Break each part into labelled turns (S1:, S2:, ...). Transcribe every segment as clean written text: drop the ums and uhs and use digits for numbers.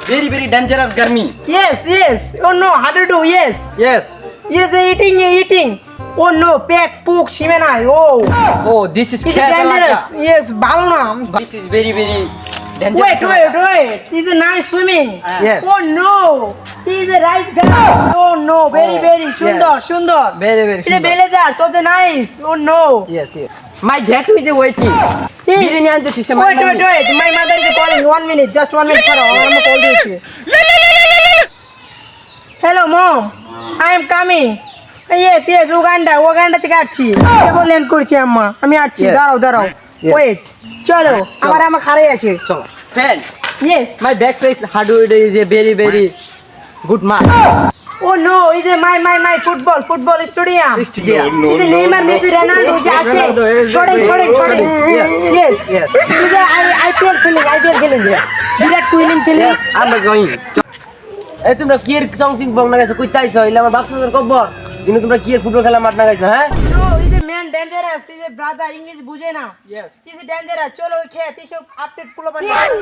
S1: Very, very dangerous garmi.
S2: Yes. Oh no, how to do? Yes.
S1: Yes.
S2: Yes, eating. Oh no, peck, pook, shimenai. Oh,
S1: Oh, this is
S2: it's
S1: cat
S2: dangerous.
S1: alaka.
S2: Yes, balna.
S1: This is very, very dangerous.
S2: Wait. This is nice swimming.
S1: Yes.
S2: Oh no, this is a rice guy. Oh no, very, sundar.
S1: Very, very
S2: It's a
S1: sundar.
S2: villager, so the nice. Oh no.
S1: Yes. My dad is waiting. Biryani and the fish.
S2: Wait. My mother is calling. 1 minute, just 1 minute. I'm gonna call this. Hello, mom. I am coming. Yes, Uganda থেকে আসছি কেবল land করছি আম্মা আমি আসছি
S1: Yes.
S2: দাঁড়াও
S1: Yes.
S2: Wait চলো আমার খাড়াই আছে
S1: Chalo. Friend,
S2: yes
S1: my back says Hardwood is a very, very good man.
S2: ও no is a my football stadium
S1: Stadium.
S2: Is a Neymar Messi Ronaldo যে আছে
S1: Ronaldo is-
S2: ছড়ে yes
S1: Yes.
S2: Is a IPL খেলেন বিরাট কোহলি খেলে
S1: Yes, I'm going. এই তোমরা কি এর চংচিং বং না গেছো কইতে আইছো ইলা আমার বাপসাদের কবর কিন্তু তোমরা কি এর ফুটবল খেলা মাঠ না গেছো হ্যাঁ
S2: no is a man dangerous is a brother English বুঝে না
S1: Yes.
S2: ইজ এ ডেঞ্জারাস চলো ওই খেত এসব আপডেট গুলো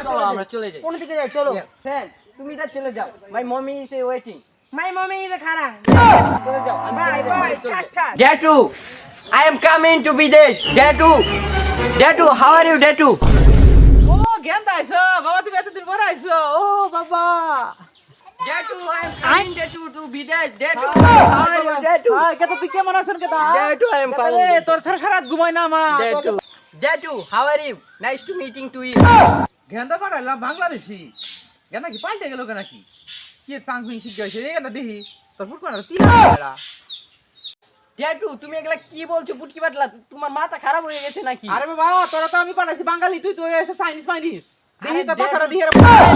S1: চলো আমরা চলে যাই
S2: কোন দিকে যাই চলো
S1: ফ্রেন্ড তুমি এটা চলে যাও my mommy is waiting
S2: my mommy is a খারাং
S1: চলে যাও
S2: bye tata
S1: Datu, I am coming to Videsh. Datu, how are you, Datu?
S3: ও গেন্দা আইছো বাবা তুমি এতদিন পর আইছো ও বাবা
S1: Datu, I am coming, Datu, to Videsh. Datu, how are you, Datu?
S3: Hi কেতো তুই কেমন আছেন কেতা
S1: Datu, I am
S3: আরে
S1: fine.
S3: তোর সারা সারাত ঘুমাই না মা
S1: Datu, how are you? Nice to meeting to you.
S3: গেন্দা পাঠাইলাম বাংলাদেশি গেন্দা কি পাল্টে গেল কেন কি কি সাংফিং শিখ গেছে এই গেন্দা দেখি তোর ফুট কোনা তিন বেড়া
S1: Datu, তুমি এগুলা কি বলছো পুটকি পাতলা তোমার মাথা খারাপ হয়ে গেছে নাকি
S3: আরে বাবা তোরা তো আমি পাঠাইছি বাঙালি তুই তো এসে চাইনিজ দেখি তোর
S1: Datu,
S3: পাশারা দিয়ে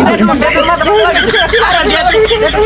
S1: Datu, মাথা ভালো লাগছে। আরে, Datu,